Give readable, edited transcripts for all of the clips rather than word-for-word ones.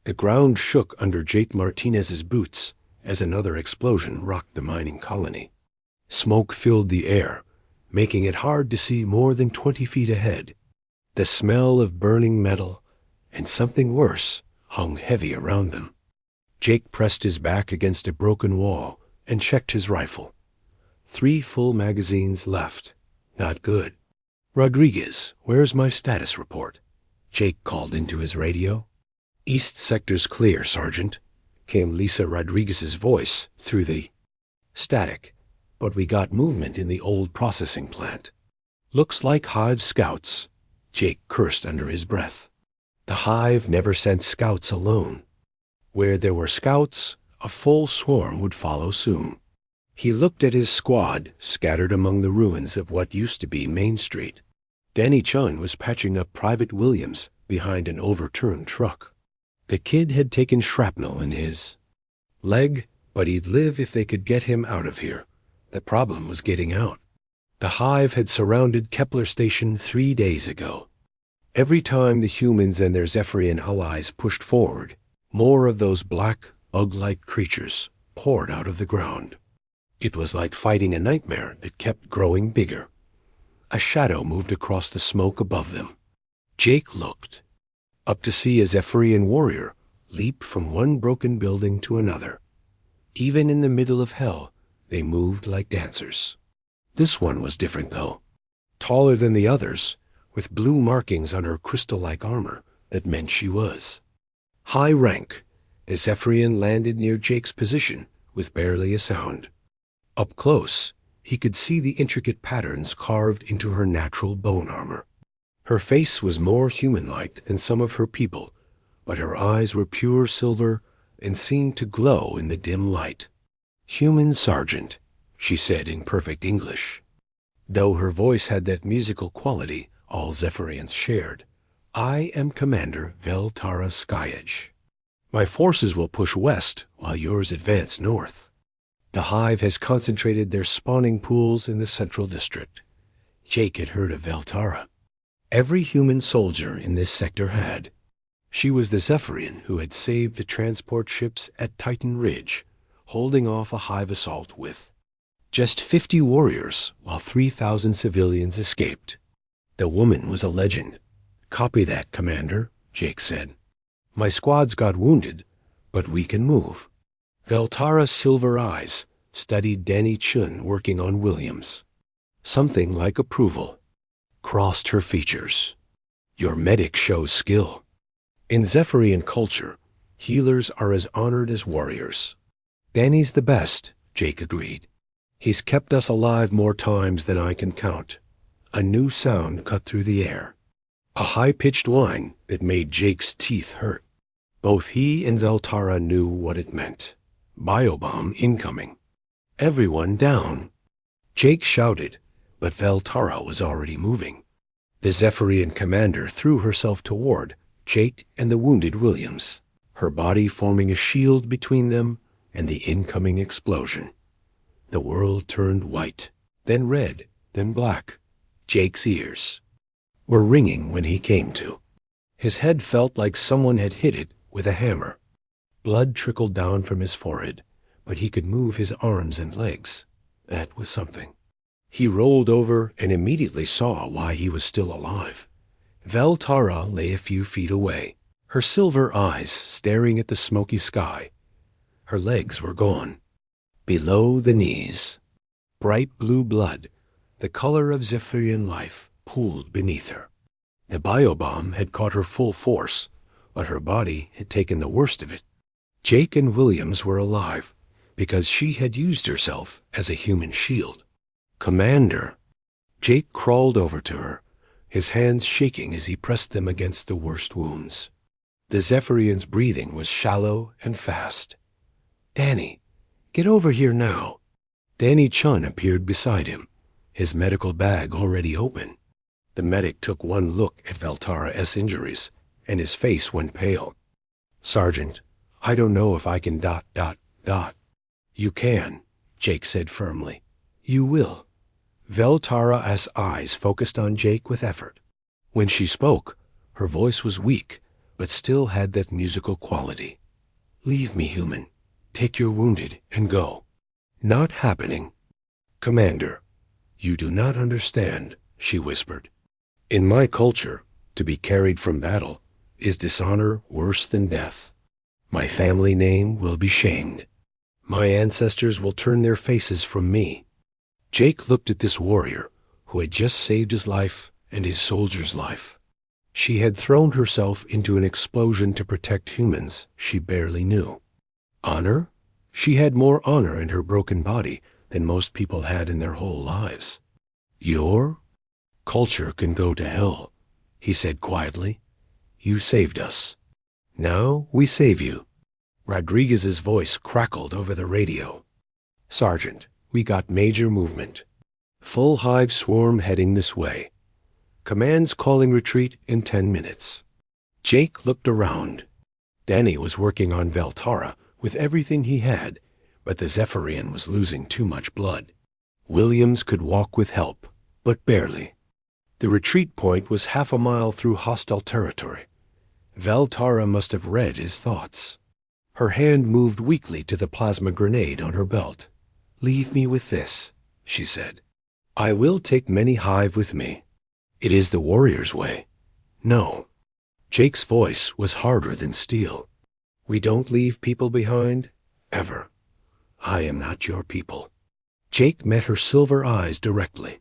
The ground shook under Jake Martinez's boots as another explosion rocked the mining colony. Smoke filled the air, making it hard to see more than 20 feet ahead. The smell of burning metal and something worse hung heavy around them. Jake pressed his back against a broken wall and checked his rifle. 3 full magazines left. Not good. "Rodriguez, where's my status report?" Jake called into his radio. "East sector's clear, Sergeant," came Lisa Rodriguez's voice through the static. "But we got movement in the old processing plant." "Looks like Hive scouts," Jake cursed under his breath. The Hive never sent scouts alone. Where there were scouts, a full swarm would follow soon. He looked at his squad scattered among the ruins of what used to be Main Street. Danny Chun was patching up Private Williams behind an overturned truck. The kid had taken shrapnel in his leg, but he'd live if they could get him out of here. The problem was getting out. The Hive had surrounded Kepler Station 3 days ago. Every time the humans and their Zephyrian allies pushed forward, more of those black, bug-like creatures poured out of the ground. It was like fighting a nightmare that kept growing bigger. A shadow moved across the smoke above them. Jake looked up to see a Zephyrian warrior leap from one broken building to another. Even in the middle of hell, they moved like dancers. This one was different, though. Taller than the others, with blue markings on her crystal-like armor that meant she was high rank. A Zephyrian landed near Jake's position with barely a sound. Up close, he could see the intricate patterns carved into her natural bone armor. Her face was more human-like than some of her people, but her eyes were pure silver and seemed to glow in the dim light. "Human Sergeant," she said in perfect English. Though her voice had that musical quality all Zephyrians shared, "I am Commander Veltara Skyedge. My forces will push west while yours advance north. The Hive has concentrated their spawning pools in the central district." Jake had heard of Veltara. Every human soldier in this sector had. She was the Zephyrian who had saved the transport ships at Titan Ridge, holding off a Hive assault with just 50 warriors while 3,000 civilians escaped. The woman was a legend. "Copy that, Commander," Jake said. "My squad's got wounded, but we can move." Veltara's silver eyes studied Danny Chun working on Williams. Something like approval crossed her features. "Your medic shows skill." In Zephyrian culture, healers are as honored as warriors. "Danny's the best," Jake agreed. "He's kept us alive more times than I can count." A new sound cut through the air. A high-pitched whine that made Jake's teeth hurt. Both he and Veltara knew what it meant. Biobomb incoming. "Everyone down." Jake shouted, but Veltara was already moving. The Zephyrian commander threw herself toward Jake and the wounded Williams, her body forming a shield between them and the incoming explosion. The world turned white, then red, then black. Jake's ears were ringing when he came to. His head felt like someone had hit it with a hammer. Blood trickled down from his forehead, but he could move his arms and legs. That was something. He rolled over and immediately saw why he was still alive. Veltara lay a few feet away, her silver eyes staring at the smoky sky. Her legs were gone. Below the knees, bright blue blood, the color of Zephyrian life, pooled beneath her. The biobomb had caught her full force, but her body had taken the worst of it. Jake and Williams were alive because she had used herself as a human shield. "Commander." Jake crawled over to her, his hands shaking as he pressed them against the worst wounds. The Zephyrian's breathing was shallow and fast. "Danny, get over here now." Danny Chun appeared beside him, his medical bag already open. The medic took one look at Veltara's injuries, and his face went pale. "Sergeant, I don't know if I can ... "You can," Jake said firmly. "You will." Veltara's eyes focused on Jake with effort. When she spoke, her voice was weak, but still had that musical quality. "Leave me, human. Take your wounded and go." "Not happening." "Commander, you do not understand," she whispered. "In my culture, to be carried from battle is dishonor worse than death. My family name will be shamed. My ancestors will turn their faces from me." Jake looked at this warrior who had just saved his life and his soldier's life. She had thrown herself into an explosion to protect humans she barely knew. Honor? She had more honor in her broken body than most people had in their whole lives. "Your culture can go to hell," he said quietly. "You saved us. Now we save you." Rodriguez's voice crackled over the radio. "Sergeant, we got major movement. Full hive swarm heading this way. Command's calling retreat in 10 minutes. Jake looked around. Danny was working on Veltara with everything he had, but the Zephyrian was losing too much blood. Williams could walk with help, but barely. The retreat point was half a mile through hostile territory. Veltara must have read his thoughts. Her hand moved weakly to the plasma grenade on her belt. "Leave me with this," she said. "I will take many hive with me. It is the warrior's way." "No." Jake's voice was harder than steel. "We don't leave people behind, ever. I am not your people." Jake met her silver eyes directly.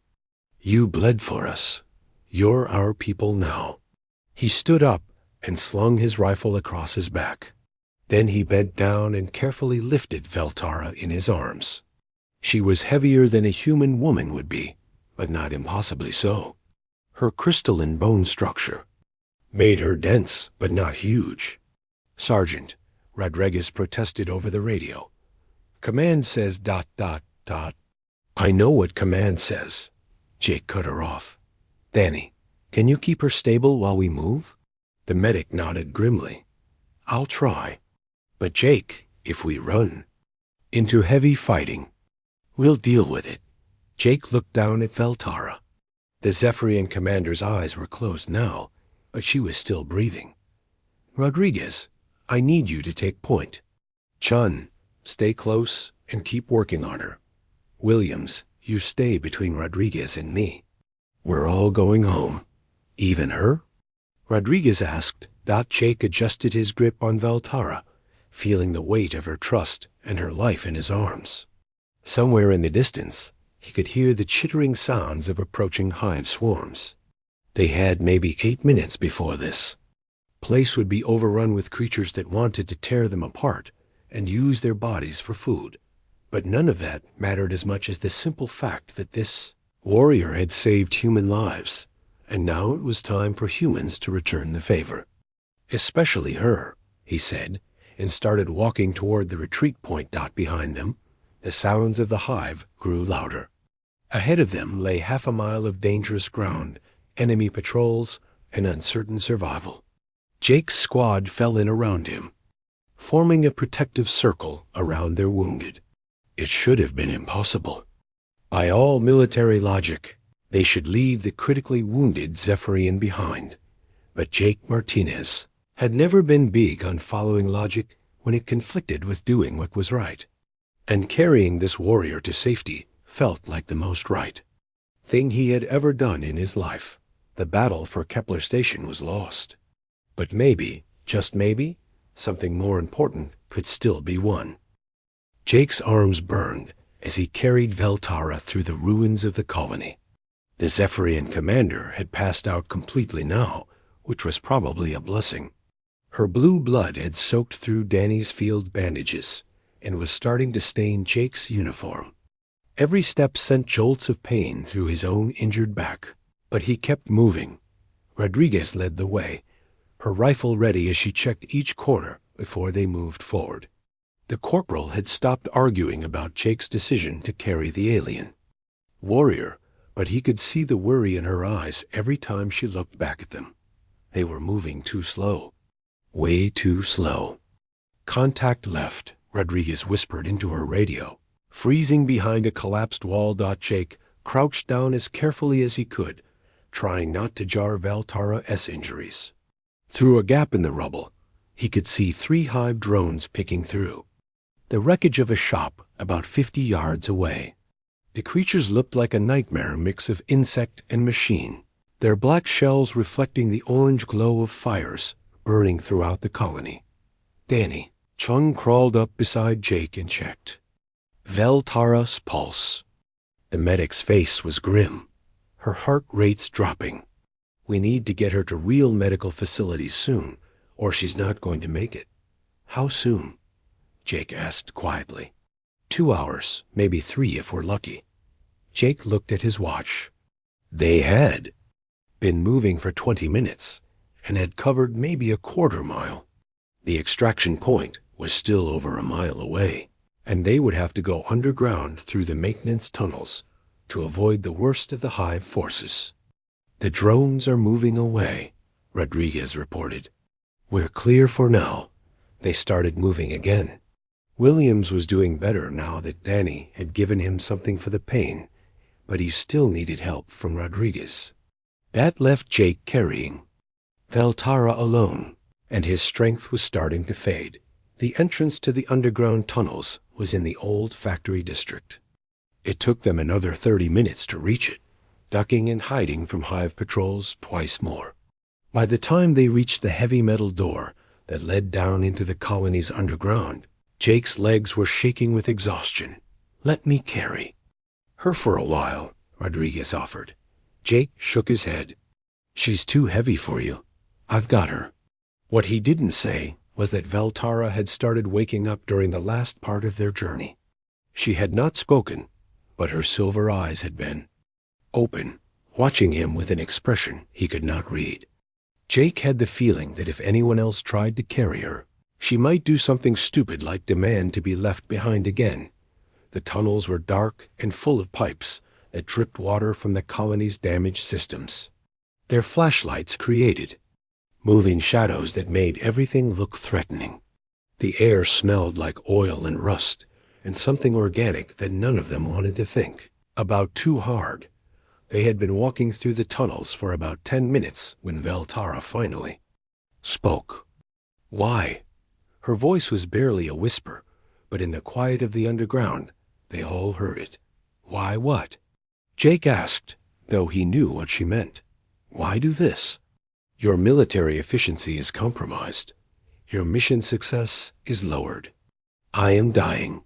"You bled for us. You're our people now." He stood up and slung his rifle across his back. Then he bent down and carefully lifted Veltara in his arms. She was heavier than a human woman would be, but not impossibly so. Her crystalline bone structure made her dense, but not huge. "Sergeant," Rodriguez protested over the radio. "Command says ... "I know what command says." Jake cut her off. "Danny, can you keep her stable while we move?" The medic nodded grimly. "I'll try. But Jake, if we run into heavy fighting, we'll deal with it." Jake looked down at Veltara. The Zephyrian commander's eyes were closed now, but she was still breathing. "Rodriguez, I need you to take point. Chun, stay close and keep working on her. Williams, you stay between Rodriguez and me. We're all going home. Even her?" Rodriguez asked. Jake adjusted his grip on Veltara, feeling the weight of her trust and her life in his arms. Somewhere in the distance, he could hear the chittering sounds of approaching hive swarms. They had maybe 8 minutes before this. Place would be overrun with creatures that wanted to tear them apart and use their bodies for food. But none of that mattered as much as the simple fact that this warrior had saved human lives, and now it was time for humans to return the favor. "Especially her," he said, and started walking toward the retreat point. Behind them, the sounds of the hive grew louder. Ahead of them lay half a mile of dangerous ground, enemy patrols, and uncertain survival. Jake's squad fell in around him, forming a protective circle around their wounded. It should have been impossible. By all military logic, they should leave the critically wounded Zephyrian behind. But Jake Martinez had never been big on following logic when it conflicted with doing what was right. And carrying this warrior to safety felt like the most right thing he had ever done in his life. The battle for Kepler Station was lost. But maybe, just maybe, something more important could still be won. Jake's arms burned as he carried Veltara through the ruins of the colony. The Zephyrian commander had passed out completely now, which was probably a blessing. Her blue blood had soaked through Danny's field bandages and was starting to stain Jake's uniform. Every step sent jolts of pain through his own injured back, but he kept moving. Rodriguez led the way, her rifle ready as she checked each corner before they moved forward. The corporal had stopped arguing about Jake's decision to carry the alien. Warrior, but he could see the worry in her eyes every time she looked back at them. They were moving too slow. Way too slow. "Contact left," Rodriguez whispered into her radio. Freezing behind a collapsed wall. Jake crouched down as carefully as he could, trying not to jar Veltara's injuries. Through a gap in the rubble, he could see 3 hive drones picking through. The wreckage of a shop about 50 yards away. The creatures looked like a nightmare mix of insect and machine, their black shells reflecting the orange glow of fires burning throughout the colony. Danny, Chung crawled up beside Jake and checked. Veltara's pulse. The medic's face was grim, her heart rates dropping. We need to get her to real medical facilities soon, or she's not going to make it. How soon? Jake asked quietly. 2 hours, maybe 3 if we're lucky. Jake looked at his watch. They had been moving for 20 minutes and had covered maybe a quarter mile. The extraction point was still over a mile away, and they would have to go underground through the maintenance tunnels to avoid the worst of the hive forces. The drones are moving away, Rodriguez reported. We're clear for now. They started moving again. Williams was doing better now that Danny had given him something for the pain, but he still needed help from Rodriguez. That left Jake carrying Veltara alone, and his strength was starting to fade. The entrance to the underground tunnels was in the old factory district. It took them another 30 minutes to reach it, ducking and hiding from hive patrols twice more. By the time they reached the heavy metal door that led down into the colony's underground, Jake's legs were shaking with exhaustion. Let me carry her for a while, Rodriguez offered. Jake shook his head. She's too heavy for you. I've got her. What he didn't say was that Veltara had started waking up during the last part of their journey. She had not spoken, but her silver eyes had been open, watching him with an expression he could not read. Jake had the feeling that if anyone else tried to carry her, she might do something stupid like demand to be left behind again. The tunnels were dark and full of pipes that dripped water from the colony's damaged systems. Their flashlights created moving shadows that made everything look threatening. The air smelled like oil and rust, and something organic that none of them wanted to think about too hard. They had been walking through the tunnels for about 10 minutes when Veltara finally spoke. Why? Her voice was barely a whisper, but in the quiet of the underground, they all heard it. Why what? Jake asked, though he knew what she meant. Why do this? Your military efficiency is compromised. Your mission success is lowered. I am dying.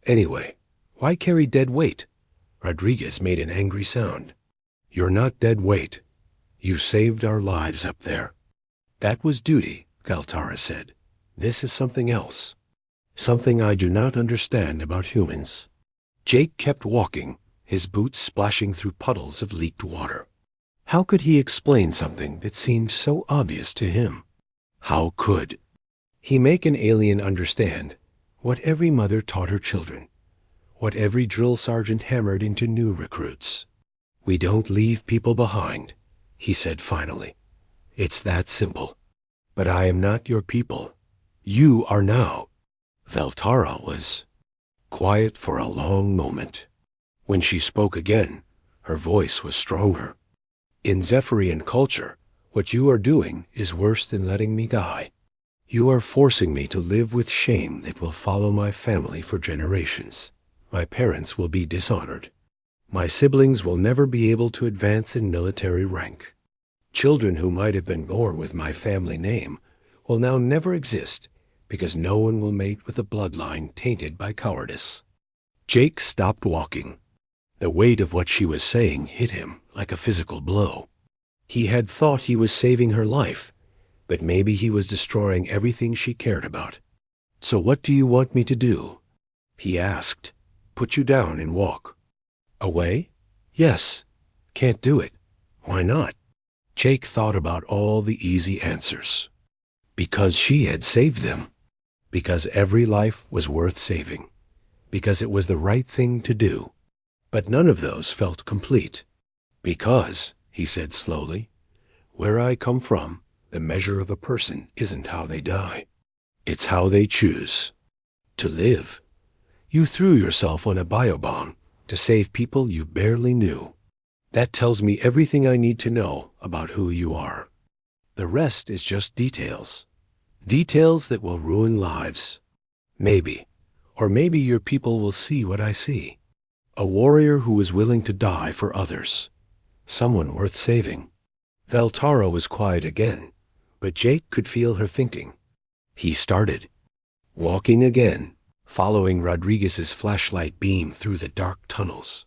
Anyway, why carry dead weight? Rodriguez made an angry sound. You're not dead weight. You saved our lives up there. That was duty, Veltara said. This is something else. Something I do not understand about humans. Jake kept walking, his boots splashing through puddles of leaked water. How could he explain something that seemed so obvious to him? How could he make an alien understand what every mother taught her children, what every drill sergeant hammered into new recruits? We don't leave people behind, he said finally. It's that simple. But I am not your people. You are now. Veltara was quiet for a long moment. When she spoke again, her voice was stronger. In Zephyrian culture, what you are doing is worse than letting me die. You are forcing me to live with shame that will follow my family for generations. My parents will be dishonored. My siblings will never be able to advance in military rank. Children who might have been born with my family name will now never exist because no one will mate with a bloodline tainted by cowardice. Jake stopped walking. The weight of what she was saying hit him like a physical blow. He had thought he was saving her life, but maybe he was destroying everything she cared about. So what do you want me to do? He asked. Put you down and walk. Away? Yes. Can't do it. Why not? Jake thought about all the easy answers. Because she had saved them. Because every life was worth saving. Because it was the right thing to do. But none of those felt complete. Because, he said slowly, where I come from, the measure of a person isn't how they die. It's how they choose to live. You threw yourself on a biobomb to save people you barely knew. That tells me everything I need to know about who you are. The rest is just details. Details that will ruin lives. Maybe, or maybe your people will see what I see. A warrior who is willing to die for others. Someone worth saving. Veltara was quiet again, but Jake could feel her thinking. He started, walking again, following Rodriguez's flashlight beam through the dark tunnels.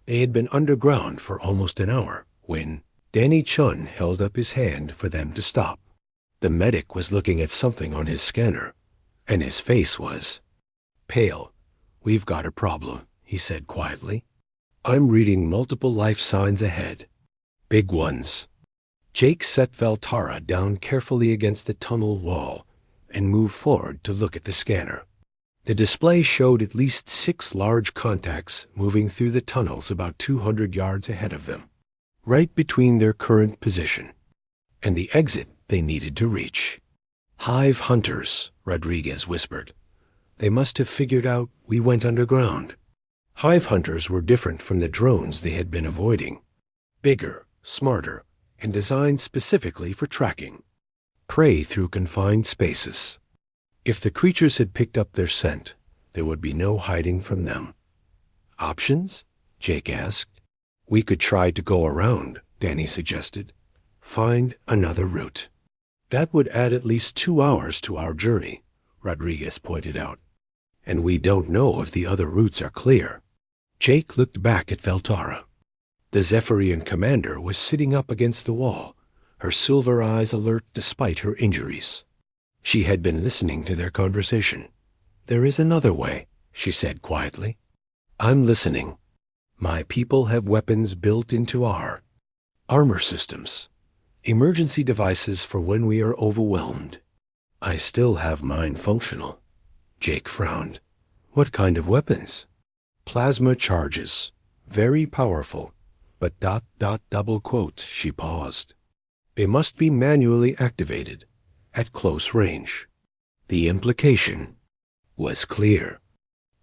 They had been underground for almost an hour when Danny Chun held up his hand for them to stop. The medic was looking at something on his scanner, and his face was pale. "We've got a problem," he said quietly. "I'm reading multiple life signs ahead. Big ones." Jake set Veltara down carefully against the tunnel wall and moved forward to look at the scanner. The display showed at least 6 large contacts moving through the tunnels about 200 yards ahead of them, right between their current position and the exit they needed to reach. "Hive hunters," Rodriguez whispered. "They must have figured out we went underground." Hive hunters were different from the drones they had been avoiding. Bigger, smarter, and designed specifically for tracking prey through confined spaces. If the creatures had picked up their scent, there would be no hiding from them. "Options?" Jake asked. "We could try to go around," Danny suggested. "Find another route." "That would add at least 2 hours to our journey," Rodriguez pointed out. "And we don't know if the other routes are clear." Jake looked back at Veltara. The Zephyrian commander was sitting up against the wall, her silver eyes alert despite her injuries. She had been listening to their conversation. "There is another way," she said quietly. "I'm listening. My people have weapons built into our armor systems. Emergency devices for when we are overwhelmed." "I still have mine functional." Jake frowned. "What kind of weapons?" "Plasma charges. Very powerful. But ... double quote," she paused. "They must be manually activated, at close range." The implication was clear.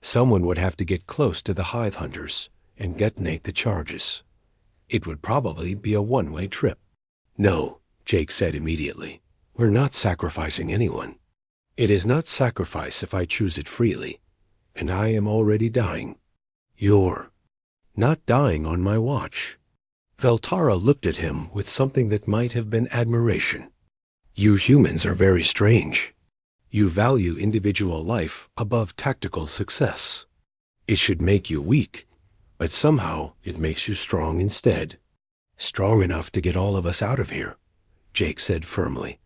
Someone would have to get close to the hive hunters and detonate the charges. It would probably be a one-way trip. "No," Jake said immediately. "We're not sacrificing anyone. It is not sacrifice if I choose it freely, and I am already dying. You're not dying on my watch." Veltara looked at him with something that might have been admiration. "You humans are very strange. You value individual life above tactical success. It should make you weak, but somehow it makes you strong instead." "Strong enough to get all of us out of here," Jake said firmly.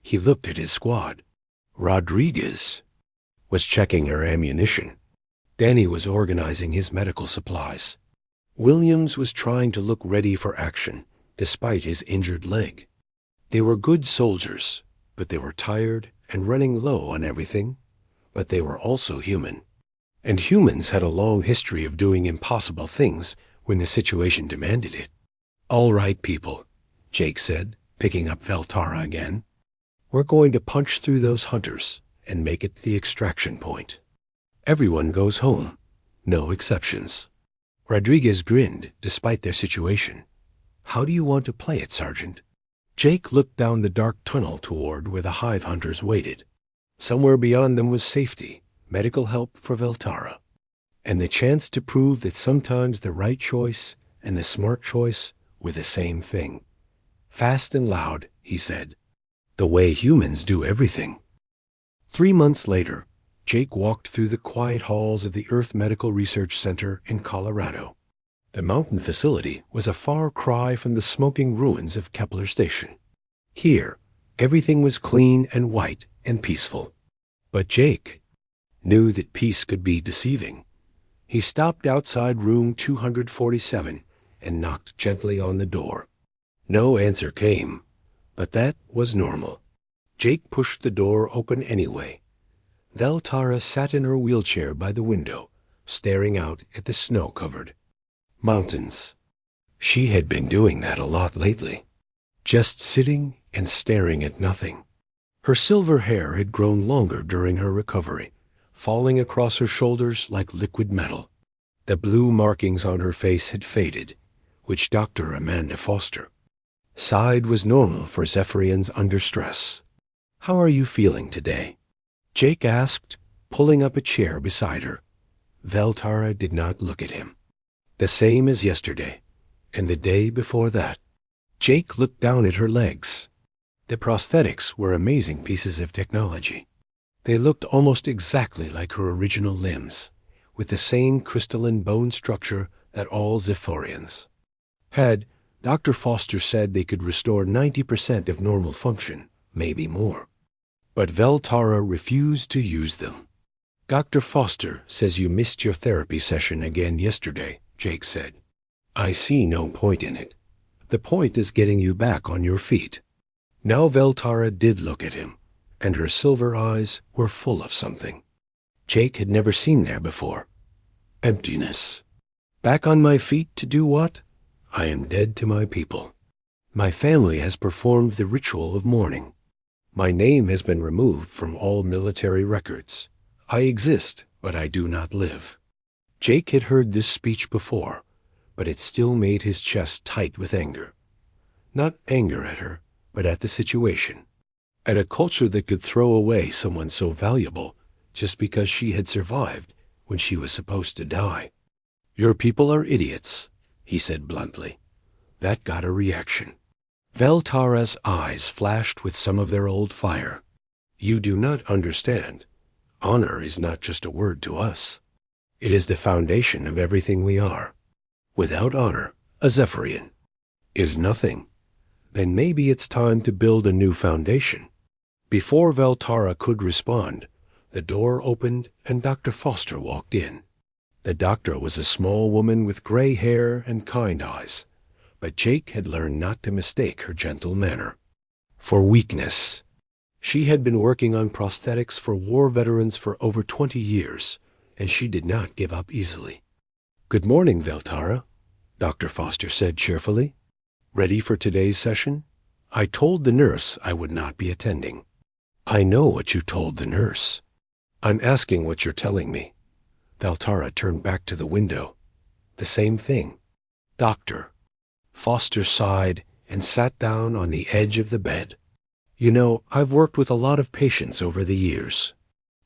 He looked at his squad. Rodriguez was checking her ammunition. Danny was organizing his medical supplies. Williams was trying to look ready for action, despite his injured leg. They were good soldiers, but they were tired and running low on everything. But they were also human. And humans had a long history of doing impossible things when the situation demanded it. "All right, people," Jake said, picking up Veltara again. "We're going to punch through those hunters and make it the extraction point. Everyone goes home. No exceptions." Rodriguez grinned, despite their situation. "How do you want to play it, Sergeant?" Jake looked down the dark tunnel toward where the hive hunters waited. Somewhere beyond them was safety, medical help for Veltara, and the chance to prove that sometimes the right choice and the smart choice were the same thing. "Fast and loud," he said. "The way humans do everything." 3 months later, Jake walked through the quiet halls of the Earth Medical Research Center in Colorado. The mountain facility was a far cry from the smoking ruins of Kepler Station. Here, everything was clean and white and peaceful. But Jake knew that peace could be deceiving. He stopped outside room 247 and knocked gently on the door. No answer came, but that was normal. Jake pushed the door open anyway. Veltara sat in her wheelchair by the window, staring out at the snow-covered mountains. She had been doing that a lot lately, just sitting and staring at nothing. Her silver hair had grown longer during her recovery, falling across her shoulders like liquid metal. The blue markings on her face had faded, which Dr. Amanda Foster Sighed was normal for Zephyrians under stress. "How are you feeling today?" Jake asked, pulling up a chair beside her. Veltara did not look at him. "The same as yesterday, and the day before that." Jake looked down at her legs. The prosthetics were amazing pieces of technology. They looked almost exactly like her original limbs, with the same crystalline bone structure that all Zephyrians had. Dr. Foster said they could restore 90% of normal function, maybe more. But Veltara refused to use them. "Dr. Foster says you missed your therapy session again yesterday," Jake said. "I see no point in it. The point is getting you back on your feet." Now Veltara did look at him, and her silver eyes were full of something Jake had never seen there before. Emptiness. "Back on my feet to do what? I am dead to my people. My family has performed the ritual of mourning. My name has been removed from all military records. I exist, but I do not live." Jake had heard this speech before, but it still made his chest tight with anger. Not anger at her, but at the situation. At a culture that could throw away someone so valuable just because she had survived when she was supposed to die. "Your people are idiots," he said bluntly. That got a reaction. Veltara's eyes flashed with some of their old fire. "You do not understand. Honor is not just a word to us. It is the foundation of everything we are. Without honor, a Zephyrian is nothing. Then maybe it's time to build a new foundation." Before Veltara could respond, the door opened and Dr. Foster walked in. The doctor was a small woman with gray hair and kind eyes, but Jake had learned not to mistake her gentle manner for weakness. She had been working on prosthetics for war veterans for over 20 years, and she did not give up easily. "Good morning, Veltara," Dr. Foster said cheerfully. "Ready for today's session? I told the nurse I would not be attending." "I know what you told the nurse. I'm asking what you're telling me." Veltara turned back to the window. "The same thing." "Doctor." Foster sighed and sat down on the edge of the bed. "You know, I've worked with a lot of patients over the years.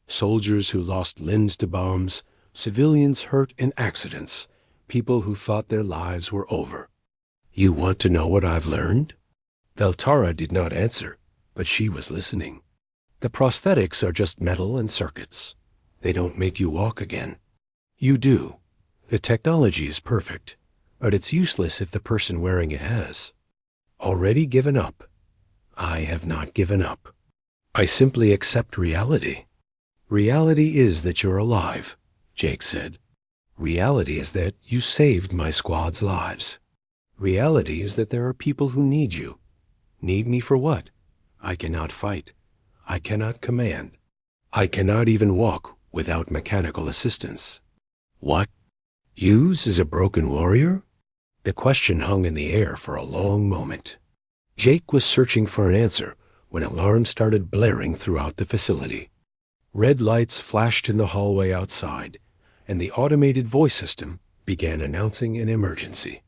Soldiers who lost limbs to bombs, civilians hurt in accidents, people who thought their lives were over. You want to know what I've learned?" Veltara did not answer, but she was listening. "The prosthetics are just metal and circuits. They don't make you walk again. You do. The technology is perfect, but it's useless if the person wearing it has already given up. I have not given up. I simply accept reality." "Reality is that you're alive," Jake said. "Reality is that you saved my squad's lives. Reality is that there are people who need you. Need me for what? I cannot fight. I cannot command. I cannot even walk without mechanical assistance." "What? Use as a broken warrior?" The question hung in the air for a long moment. Jake was searching for an answer when alarms started blaring throughout the facility. Red lights flashed in the hallway outside, and the automated voice system began announcing an emergency.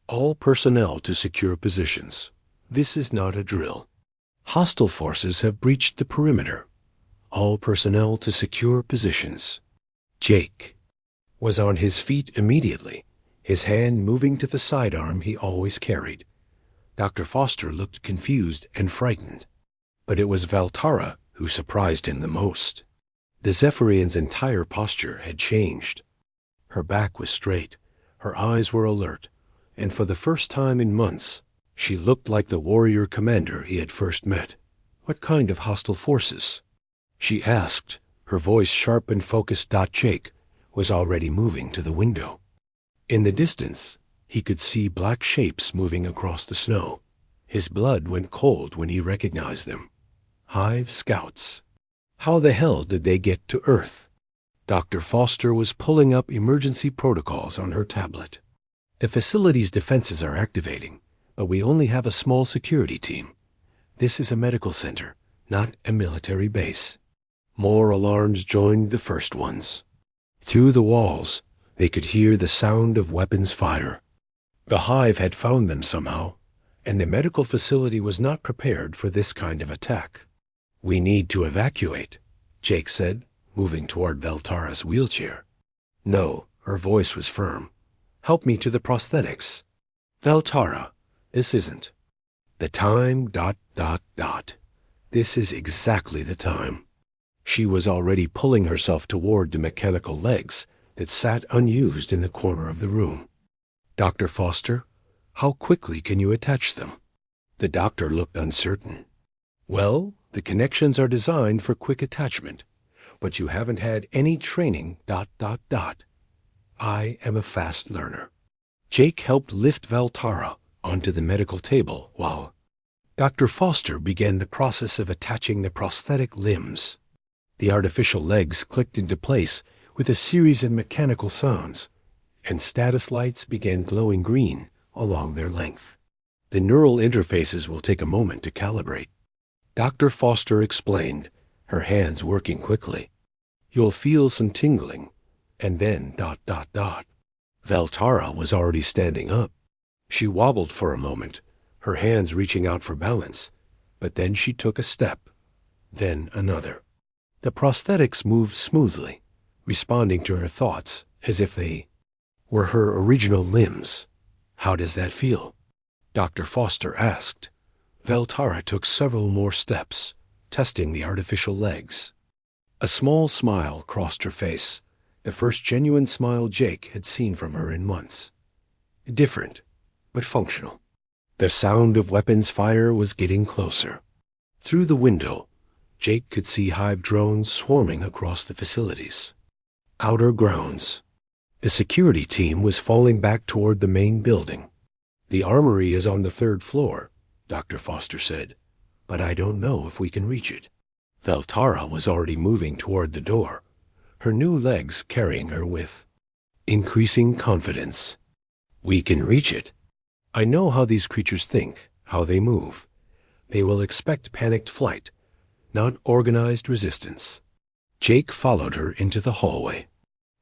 "All personnel to secure positions. This is not a drill. Hostile forces have breached the perimeter. All personnel to secure positions." Jake was on his feet immediately, his hand moving to the sidearm he always carried. Dr. Foster looked confused and frightened, but it was Veltara who surprised him the most. The Zephyrian's entire posture had changed. Her back was straight, her eyes were alert, and for the first time in months, she looked like the warrior commander he had first met. "What kind of hostile forces?" she asked, her voice sharp and focused. Jake was already moving to the window. In the distance, he could see black shapes moving across the snow. His blood went cold when he recognized them. Hive scouts. How the hell did they get to Earth? Dr. Foster was pulling up emergency protocols on her tablet. "The facility's defenses are activating, but we only have a small security team. This is a medical center, not a military base." More alarms joined the first ones. Through the walls, they could hear the sound of weapons fire. The Hive had found them somehow, and the medical facility was not prepared for this kind of attack. "We need to evacuate," Jake said, moving toward Veltara's wheelchair. "No," her voice was firm. "Help me to the prosthetics." "Veltara, this isn't the time, ... This is exactly the time." She was already pulling herself toward the mechanical legs that sat unused in the corner of the room. "Dr. Foster, how quickly can you attach them?" The doctor looked uncertain. "Well, the connections are designed for quick attachment, but you haven't had any training, ... I am a fast learner." Jake helped lift Veltara onto the medical table while Dr. Foster began the process of attaching the prosthetic limbs. The artificial legs clicked into place with a series of mechanical sounds, and status lights began glowing green along their length. "The neural interfaces will take a moment to calibrate," Dr. Foster explained, her hands working quickly. "You'll feel some tingling, and then ... Veltara was already standing up. She wobbled for a moment, her hands reaching out for balance, but then she took a step, then another. The prosthetics moved smoothly, responding to her thoughts as if they were her original limbs. "How does that feel?" Dr. Foster asked. Veltara took several more steps, testing the artificial legs. A small smile crossed her face, the first genuine smile Jake had seen from her in months. Different, but functional. The sound of weapons fire was getting closer. Through the window, Jake could see hive drones swarming across the facilities. Outer grounds. The security team was falling back toward the main building. "The armory is on the 3rd floor, Dr. Foster said, "but I don't know if we can reach it." Veltara was already moving toward the door, her new legs carrying her with increasing confidence. "We can reach it. I know how these creatures think, how they move. They will expect panicked flight, not organized resistance." Jake followed her into the hallway.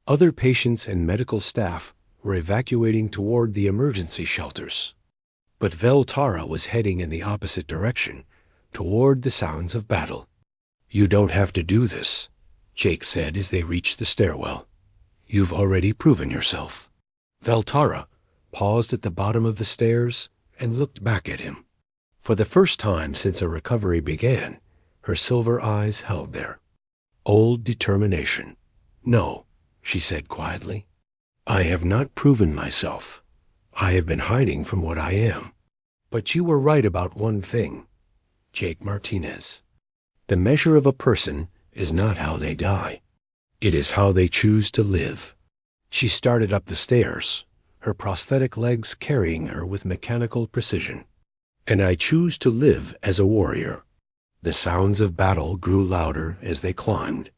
Other patients and medical staff were evacuating toward the emergency shelters. But Veltara was heading in the opposite direction, toward the sounds of battle. "You don't have to do this," Jake said as they reached the stairwell. "You've already proven yourself." Veltara paused at the bottom of the stairs and looked back at him. For the first time since her recovery began, her silver eyes held there. Old determination. "No," she said quietly. "I have not proven myself. I have been hiding from what I am. But you were right about one thing, Jake Martinez. The measure of a person is not how they die. It is how they choose to live." She started up the stairs, her prosthetic legs carrying her with mechanical precision. "And I choose to live as a warrior." The sounds of battle grew louder as they climbed.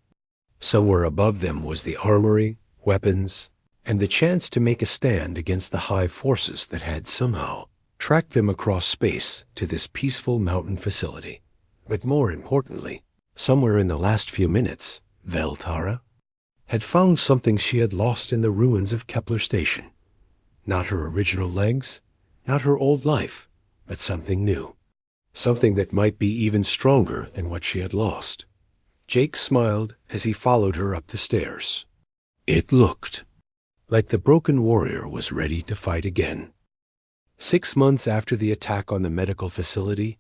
Somewhere above them was the armory, weapons, and the chance to make a stand against the hive forces that had somehow tracked them across space to this peaceful mountain facility. But more importantly, somewhere in the last few minutes, Veltara had found something she had lost in the ruins of Kepler Station. Not her original legs, not her old life, but something new. Something that might be even stronger than what she had lost. Jake smiled as he followed her up the stairs. It looked like the broken warrior was ready to fight again. 6 months after the attack on the medical facility,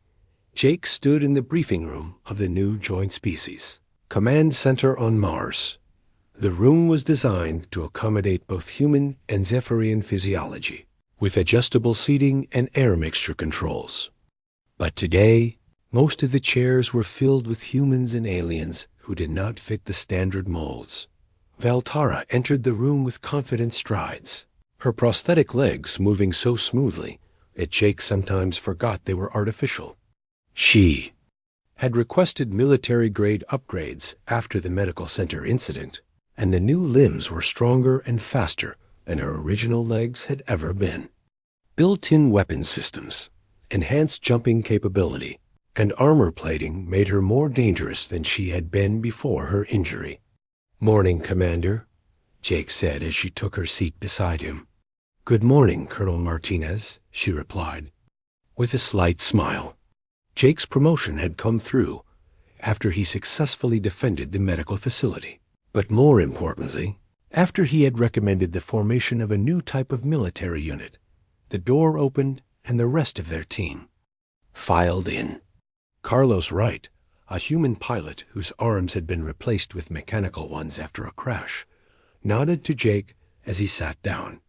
Jake stood in the briefing room of the new Joint Species Command Center on Mars. The room was designed to accommodate both human and Zephyrian physiology, with adjustable seating and air mixture controls. But today, most of the chairs were filled with humans and aliens who did not fit the standard molds. Veltara entered the room with confident strides, her prosthetic legs moving so smoothly that Jake sometimes forgot they were artificial. She had requested military-grade upgrades after the medical center incident, and the new limbs were stronger and faster than her original legs had ever been. Built-in weapon systems, enhanced jumping capability, and armor plating made her more dangerous than she had been before her injury. "Morning, Commander," Jake said as she took her seat beside him. "Good morning, Colonel Martinez," she replied. with a slight smile. Jake's promotion had come through after he successfully defended the medical facility. But more importantly, after he had recommended the formation of a new type of military unit, the door opened and the rest of their team filed in. Carlos Wright, a human pilot whose arms had been replaced with mechanical ones after a crash, nodded to Jake as he sat down.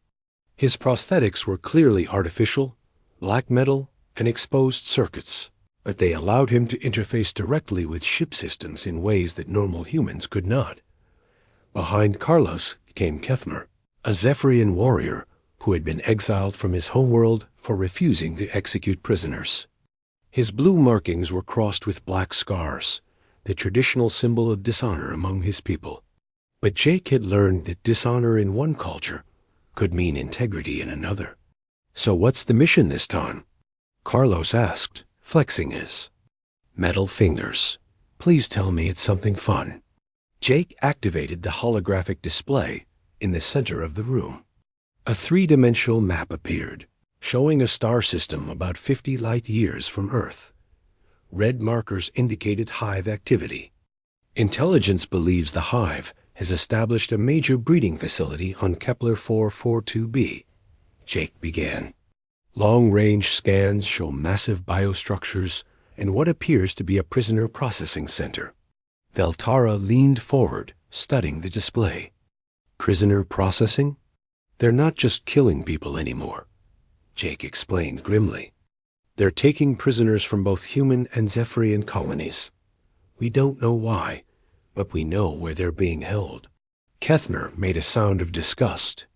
His prosthetics were clearly artificial, black metal, and exposed circuits, but they allowed him to interface directly with ship systems in ways that normal humans could not. Behind Carlos came Kethmer, a Zephyrian warrior who had been exiled from his homeworld for refusing to execute prisoners. His blue markings were crossed with black scars, the traditional symbol of dishonor among his people. But Jake had learned that dishonor in one culture could mean integrity in another. "So what's the mission this time?" Carlos asked, flexing his metal fingers. "Please tell me it's something fun." Jake activated the holographic display in the center of the room. A three-dimensional map appeared, showing a star system about 50 light years from Earth. Red markers indicated hive activity. Intelligence believes the hive has established a major breeding facility on Kepler 442b. Jake began. Long-range scans show massive biostructures and what appears to be a prisoner processing center. Veltara leaned forward, studying the display. Prisoner processing? They're not just killing people anymore, Jake explained grimly. They're taking prisoners from both human and Zephyrian colonies. We don't know why, but we know where they're being held. Kethner made a sound of disgust.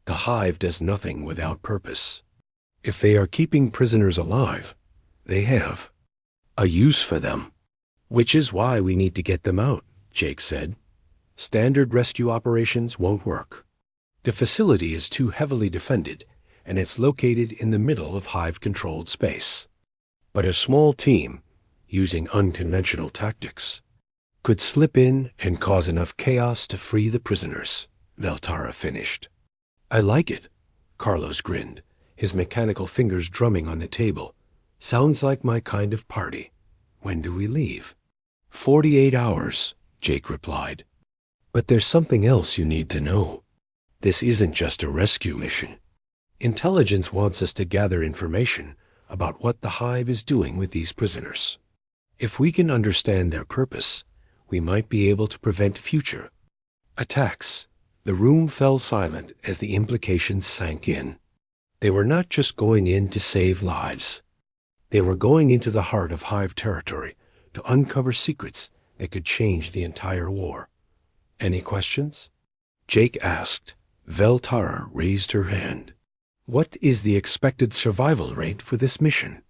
The hive does nothing without purpose. If they are keeping prisoners alive, they have a use for them. Which is why we need to get them out, Jake said. Standard rescue operations won't work. The facility is too heavily defended, and it's located in the middle of hive-controlled space. But a small team, using unconventional tactics, could slip in and cause enough chaos to free the prisoners, Veltara finished. I like it, Carlos grinned, his mechanical fingers drumming on the table. Sounds like my kind of party. When do we leave? 48 hours, Jake replied. But there's something else you need to know. This isn't just a rescue mission. Intelligence wants us to gather information about what the hive is doing with these prisoners. If we can understand their purpose, we might be able to prevent future attacks. The room fell silent as the implications sank in. They were not just going in to save lives. They were going into the heart of hive territory to uncover secrets that could change the entire war. Any questions? Jake asked. Veltara raised her hand. What is the expected survival rate for this mission?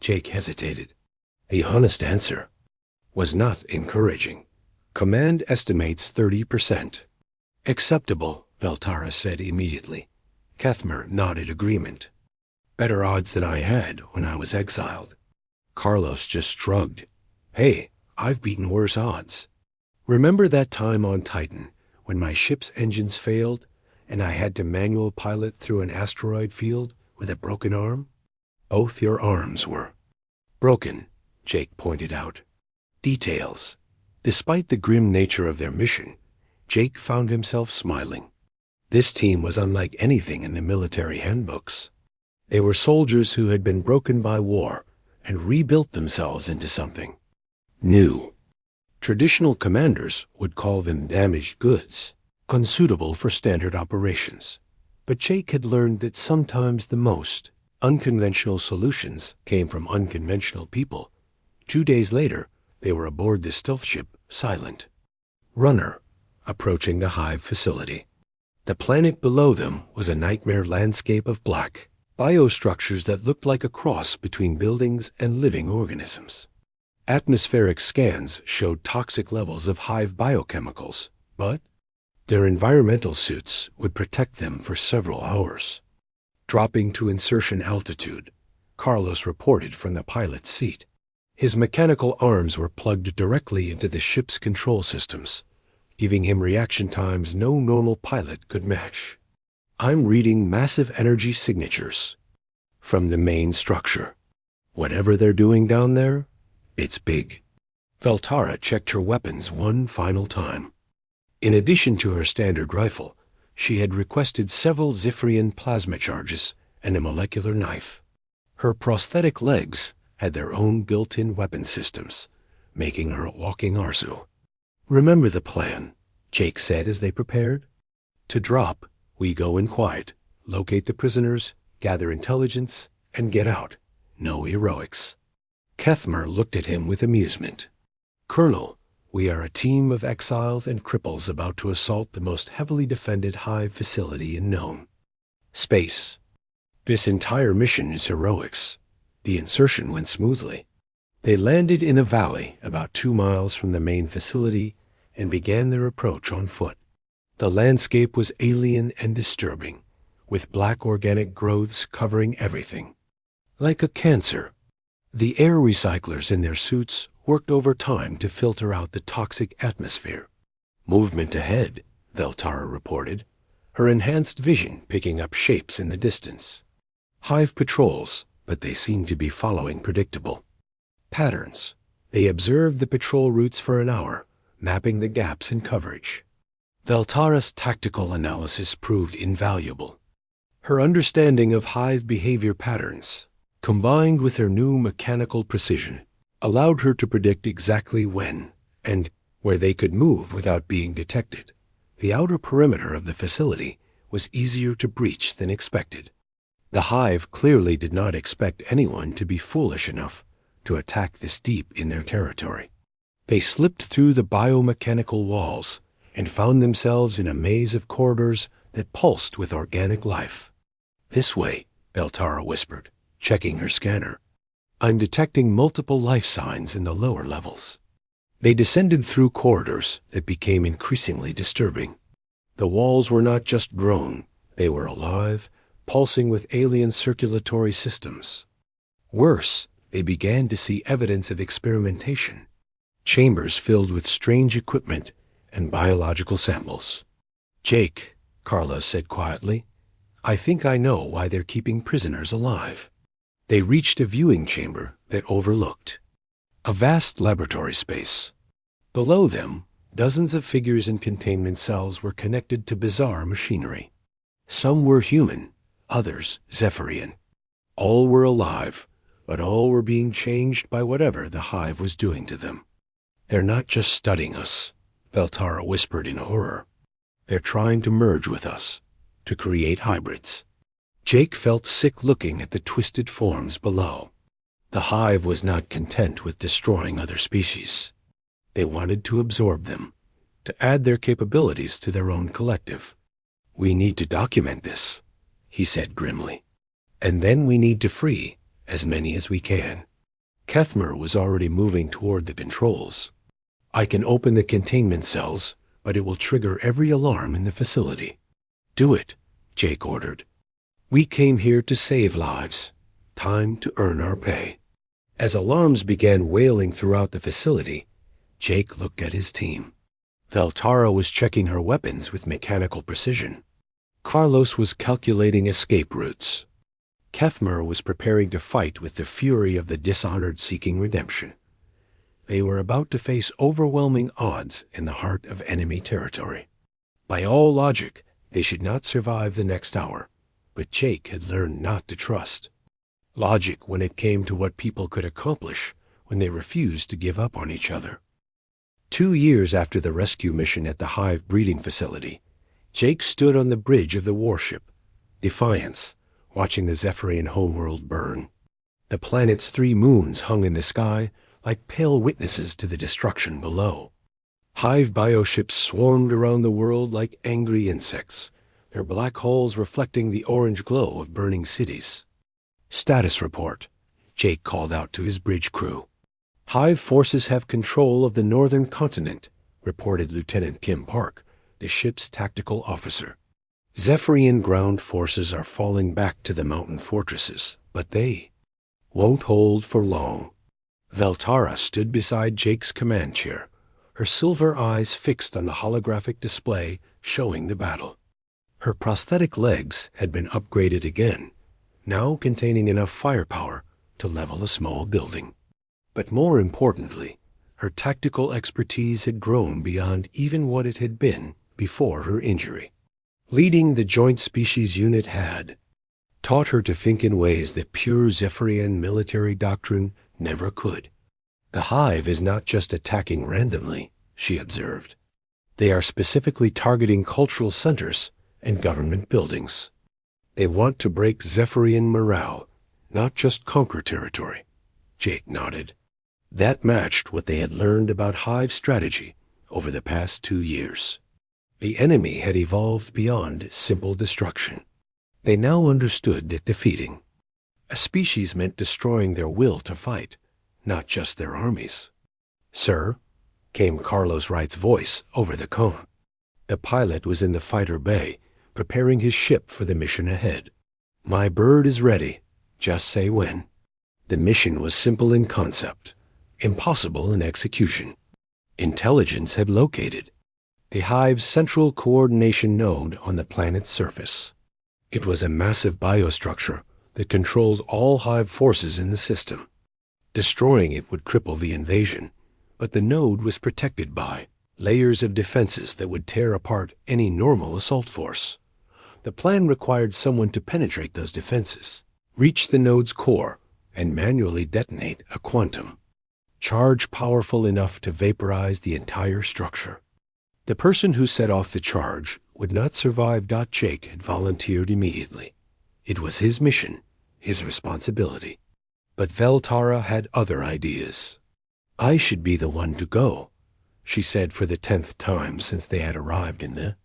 Jake hesitated. The honest answer was not encouraging. Command estimates 30%. Acceptable, Veltara said immediately. Kethmer nodded agreement. Better odds than I had when I was exiled. Carlos just shrugged. Hey, I've beaten worse odds. Remember that time on Titan when my ship's engines failed and I had to manual pilot through an asteroid field with a broken arm? Both your arms were broken, Jake pointed out. Details. Despite the grim nature of their mission, Jake found himself smiling. This team was unlike anything in the military handbooks. They were soldiers who had been broken by war and rebuilt themselves into something new. Traditional commanders would call them damaged goods, unsuitable for standard operations. But Jake had learned that sometimes the most unconventional solutions came from unconventional people. 2 days later, they were aboard the stealth ship Silent Runner, approaching the hive facility. The planet below them was a nightmare landscape of black biostructures that looked like a cross between buildings and living organisms. Atmospheric scans showed toxic levels of hive biochemicals, but their environmental suits would protect them for several hours. Dropping to insertion altitude, Carlos reported from the pilot's seat. His mechanical arms were plugged directly into the ship's control systems, giving him reaction times no normal pilot could match. I'm reading massive energy signatures from the main structure. Whatever they're doing down there, it's big. Veltara checked her weapons one final time. In addition to her standard rifle, she had requested several Zifrian plasma charges and a molecular knife. Her prosthetic legs had their own built-in weapon systems, making her a walking arsenal. "Remember the plan," Jake said as they prepared. "To drop, we go in quiet, locate the prisoners, gather intelligence, and get out. No heroics." Kethmer looked at him with amusement. "Colonel, we are a team of exiles and cripples about to assault the most heavily defended hive facility in known space. This entire mission is heroics." The insertion went smoothly. They landed in a valley about 2 miles from the main facility and began their approach on foot. The landscape was alien and disturbing, with black organic growths covering everything. Like a cancer, the air recyclers in their suits worked overtime to filter out the toxic atmosphere. "Movement ahead," Veltara reported, her enhanced vision picking up shapes in the distance. Hive patrols, but they seemed to be following predictable patterns. They observed the patrol routes for an hour, mapping the gaps in coverage. Veltara's tactical analysis proved invaluable. Her understanding of hive behavior patterns, combined with her new mechanical precision, allowed her to predict exactly when and where they could move without being detected. The outer perimeter of the facility was easier to breach than expected. The hive clearly did not expect anyone to be foolish enough to attack this deep in their territory. They slipped through the biomechanical walls and found themselves in a maze of corridors that pulsed with organic life. "This way," Veltara whispered, checking her scanner. "I'm detecting multiple life signs in the lower levels." They descended through corridors that became increasingly disturbing. The walls were not just grown, they were alive, pulsing with alien circulatory systems. Worse, they began to see evidence of experimentation. Chambers filled with strange equipment and biological samples. "Jake," Carlos said quietly, "I think I know why they're keeping prisoners alive." They reached a viewing chamber that overlooked a vast laboratory space. Below them, dozens of figures in containment cells were connected to bizarre machinery. Some were human, others Zephyrian. All were alive, but all were being changed by whatever the hive was doing to them. "They're not just studying us," Veltara whispered in horror. "They're trying to merge with us, to create hybrids." Jake felt sick looking at the twisted forms below. The hive was not content with destroying other species. They wanted to absorb them, to add their capabilities to their own collective. "We need to document this," he said grimly. "And then we need to free as many as we can." Kethmer was already moving toward the controls. "I can open the containment cells, but it will trigger every alarm in the facility." "Do it," Jake ordered. "We came here to save lives. Time to earn our pay." As alarms began wailing throughout the facility, Jake looked at his team. Veltara was checking her weapons with mechanical precision. Carlos was calculating escape routes. Kethmer was preparing to fight with the fury of the dishonored seeking redemption. They were about to face overwhelming odds in the heart of enemy territory. By all logic, they should not survive the next hour, but Jake had learned not to trust logic when it came to what people could accomplish when they refused to give up on each other. 2 years after the rescue mission at the hive breeding facility, Jake stood on the bridge of the warship, Defiance, watching the Zephyrian homeworld burn. The planet's 3 moons hung in the sky like pale witnesses to the destruction below. Hive bioships swarmed around the world like angry insects, their black holes reflecting the orange glow of burning cities. "Status report," Jake called out to his bridge crew. "Hive forces have control of the northern continent," reported Lieutenant Kim Park, the ship's tactical officer. "Zephyrian ground forces are falling back to the mountain fortresses, but they won't hold for long." Veltara stood beside Jake's command chair, her silver eyes fixed on the holographic display showing the battle. Her prosthetic legs had been upgraded again, now containing enough firepower to level a small building. But more importantly, her tactical expertise had grown beyond even what it had been before her injury. Leading the Joint Species Unit had taught her to think in ways that pure Zephyrian military doctrine never could. The Hive is not just attacking randomly, she observed. They are specifically targeting cultural centers and government buildings. They want to break Zephyrian morale, not just conquer territory. Jake nodded. That matched what they had learned about Hive strategy over the past 2 years. The enemy had evolved beyond simple destruction. They now understood that defeating a species meant destroying their will to fight, not just their armies. "Sir," came Carlos Wright's voice over the cone. The pilot was in the fighter bay, preparing his ship for the mission ahead. "My bird is ready. Just say when." The mission was simple in concept, impossible in execution. Intelligence had located the Hive's central coordination node on the planet's surface. It was a massive biostructure that controlled all Hive forces in the system. Destroying it would cripple the invasion, but the node was protected by layers of defenses that would tear apart any normal assault force. The plan required someone to penetrate those defenses, reach the node's core, and manually detonate a quantum charge powerful enough to vaporize the entire structure. The person who set off the charge would not survive. Jake had volunteered immediately. It was his mission, his responsibility. But Veltara had other ideas. "I should be the one to go," she said for the 10th time since they had arrived in the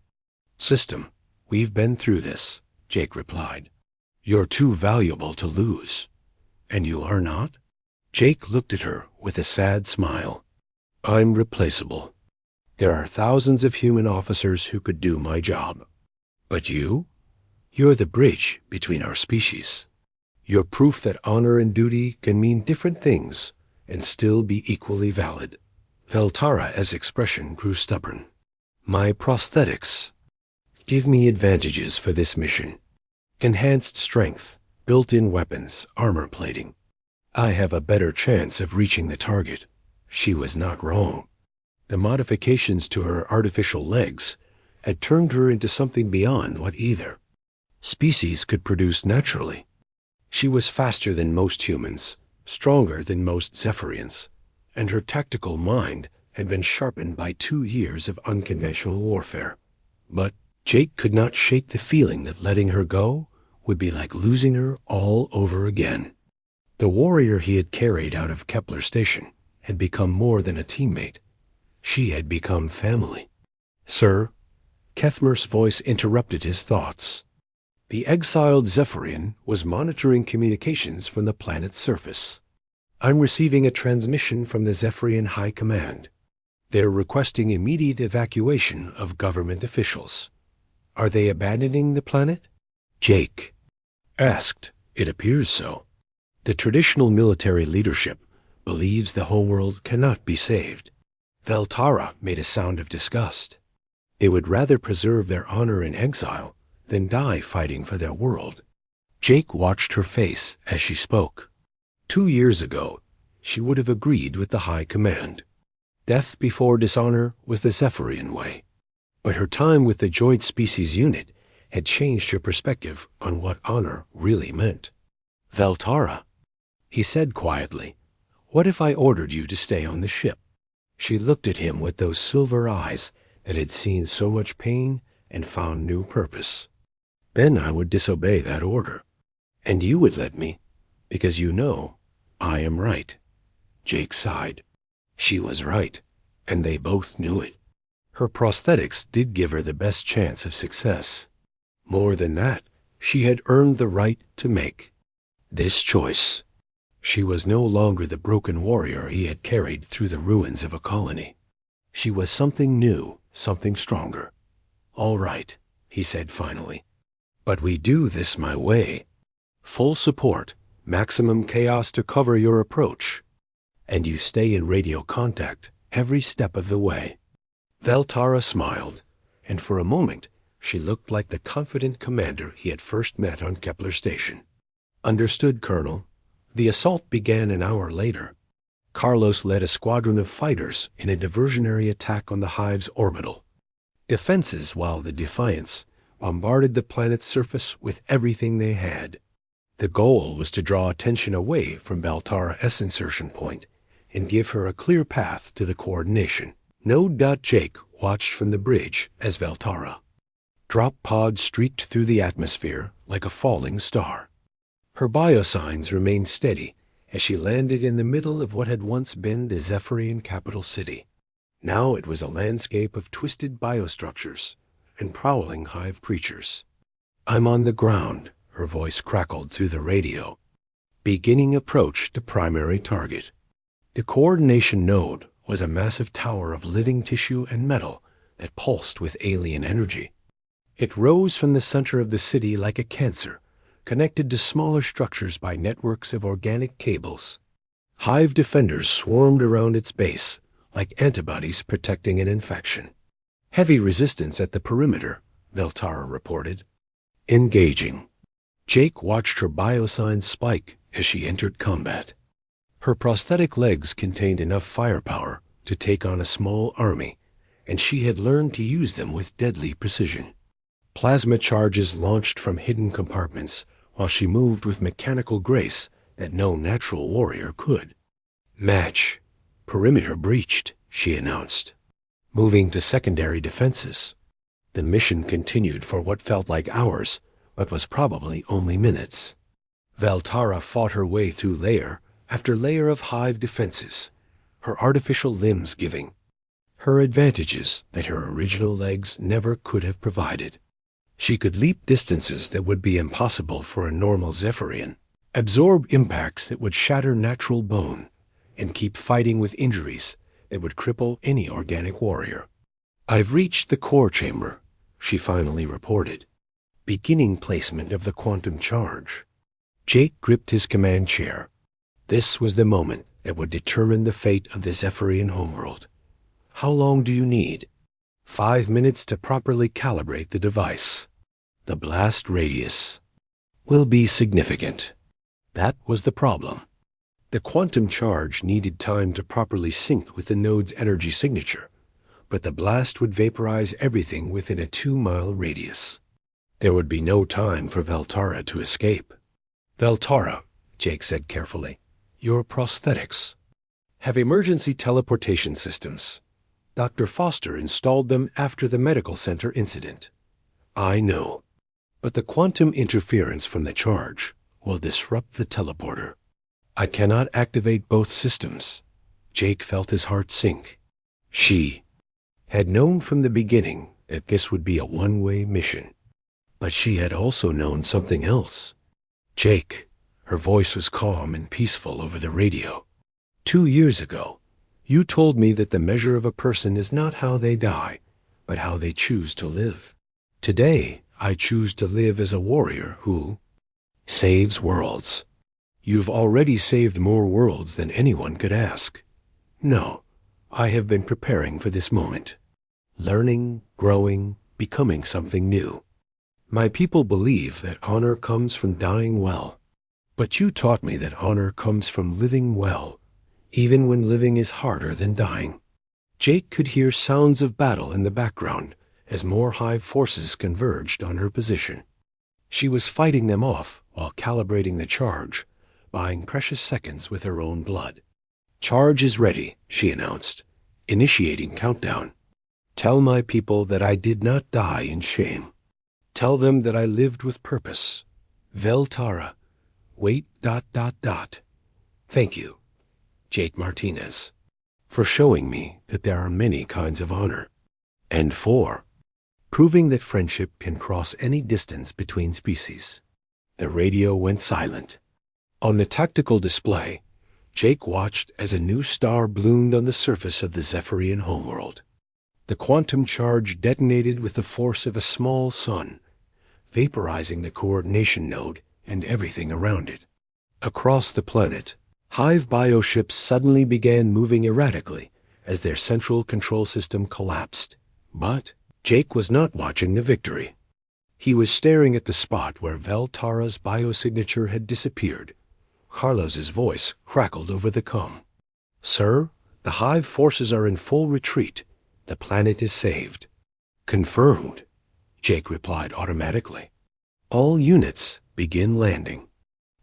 system. "We've been through this," Jake replied. "You're too valuable to lose." "And you are not?" Jake looked at her with a sad smile. "I'm replaceable. There are thousands of human officers who could do my job. But you? You're the bridge between our species. You're proof that honor and duty can mean different things and still be equally valid." Veltara's expression grew stubborn. "My prosthetics give me advantages for this mission. Enhanced strength, built-in weapons, armor plating. I have a better chance of reaching the target." She was not wrong. The modifications to her artificial legs had turned her into something beyond what either species could produce naturally. She was faster than most humans, stronger than most Zephyrians, and her tactical mind had been sharpened by 2 years of unconventional warfare. But Jake could not shake the feeling that letting her go would be like losing her all over again. The warrior he had carried out of Kepler Station had become more than a teammate. She had become family. "Sir," Kethmer's voice interrupted his thoughts. The exiled Zephyrian was monitoring communications from the planet's surface. "I'm receiving a transmission from the Zephyrian High Command. They're requesting immediate evacuation of government officials." "Are they abandoning the planet?" Jake asked. "It appears so. The traditional military leadership believes the homeworld cannot be saved." Veltara made a sound of disgust. "They would rather preserve their honor in exile than die fighting for their world." Jake watched her face as she spoke. 2 years ago, she would have agreed with the High Command. Death before dishonor was the Zephyrian way. But her time with the Joint Species Unit had changed her perspective on what honor really meant. "Veltara," he said quietly, "what if I ordered you to stay on the ship?" She looked at him with those silver eyes that had seen so much pain and found new purpose. "Then I would disobey that order. And you would let me, because you know I am right." Jake sighed. She was right, and they both knew it. Her prosthetics did give her the best chance of success. More than that, she had earned the right to make this choice. She was no longer the broken warrior he had carried through the ruins of a colony. She was something new, something stronger. "All right," he said finally. "But we do this my way. Full support, maximum chaos to cover your approach. And you stay in radio contact every step of the way." Veltara smiled, and for a moment she looked like the confident commander he had first met on Kepler Station. "Understood, Colonel." The assault began an hour later. Carlos led a squadron of fighters in a diversionary attack on the Hive's orbital defenses, while the Defiance bombarded the planet's surface with everything they had. The goal was to draw attention away from Valtara's insertion point and give her a clear path to the coordination. Jake watched from the bridge as Valtara drop pod streaked through the atmosphere like a falling star. Her biosigns remained steady as she landed in the middle of what had once been the Zephyrian capital city. Now it was a landscape of twisted biostructures and prowling hive creatures. "I'm on the ground," her voice crackled through the radio. "Beginning approach to primary target." The coordination node was a massive tower of living tissue and metal that pulsed with alien energy. It rose from the center of the city like a cancer, connected to smaller structures by networks of organic cables. Hive defenders swarmed around its base, like antibodies protecting an infection. "Heavy resistance at the perimeter," Valtara reported. "Engaging." Jake watched her biosigns spike as she entered combat. Her prosthetic legs contained enough firepower to take on a small army, and she had learned to use them with deadly precision. Plasma charges launched from hidden compartments, while she moved with mechanical grace that no natural warrior could. "Match. Perimeter breached," she announced. Moving to secondary defenses. The mission continued for what felt like hours, but was probably only minutes. Valtara fought her way through layer after layer of hive defenses, her artificial limbs giving her advantages that her original legs never could have provided. She could leap distances that would be impossible for a normal Zephyrian, absorb impacts that would shatter natural bone, and keep fighting with injuries that would cripple any organic warrior. "I've reached the core chamber," she finally reported. "Beginning placement of the quantum charge." Jake gripped his command chair. This was the moment that would determine the fate of the Zephyrian homeworld. "How long do you need?" 5 minutes to properly calibrate the device. The blast radius will be significant. That was the problem. The quantum charge needed time to properly sync with the node's energy signature, but the blast would vaporize everything within a 2-mile radius. There would be no time for Valtara to escape. "Valtara," Jake said carefully, "your prosthetics have emergency teleportation systems. Dr. Foster installed them after the medical center incident." "I know. But the quantum interference from the charge will disrupt the teleporter. I cannot activate both systems." Jake felt his heart sink. She had known from the beginning that this would be a one-way mission. But she had also known something else. "Jake," her voice was calm and peaceful over the radio. "2 years ago, you told me that the measure of a person is not how they die, but how they choose to live. Today, I choose to live as a warrior who saves worlds. You've already saved more worlds than anyone could ask. No, I have been preparing for this moment. Learning, growing, becoming something new. My people believe that honor comes from dying well. But you taught me that honor comes from living well, even when living is harder than dying." Jake could hear sounds of battle in the background as more hive forces converged on her position. She was fighting them off while calibrating the charge, buying precious seconds with her own blood. "Charge is ready," she announced, initiating countdown. "Tell my people that I did not die in shame. Tell them that I lived with purpose. Valtara, wait ... Thank you, Jake Martinez, for showing me that there are many kinds of honor, and for proving that friendship can cross any distance between species." The radio went silent. On the tactical display, Jake watched as a new star bloomed on the surface of the Zephyrian homeworld. The quantum charge detonated with the force of a small sun, vaporizing the coordination node and everything around it. Across the planet, hive bioships suddenly began moving erratically as their central control system collapsed. But Jake was not watching the victory. He was staring at the spot where Valtara's biosignature had disappeared, Carlos's voice crackled over the comm. "Sir, the Hive forces are in full retreat. The planet is saved." "Confirmed," Jake replied automatically. "All units begin landing.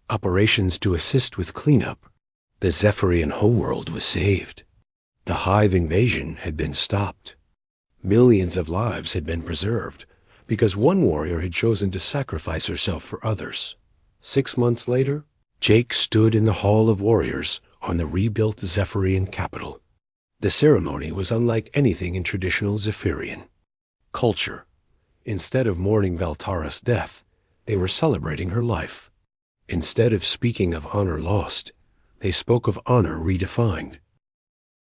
Operations to assist with cleanup. The Zephyrian homeworld was saved. The Hive invasion had been stopped. Millions of lives had been preserved because one warrior had chosen to sacrifice herself for others." 6 months later, Jake stood in the Hall of Warriors on the rebuilt Zephyrian capital. The ceremony was unlike anything in traditional Zephyrian culture. Instead of mourning Valtara's death, they were celebrating her life. Instead of speaking of honor lost, they spoke of honor redefined.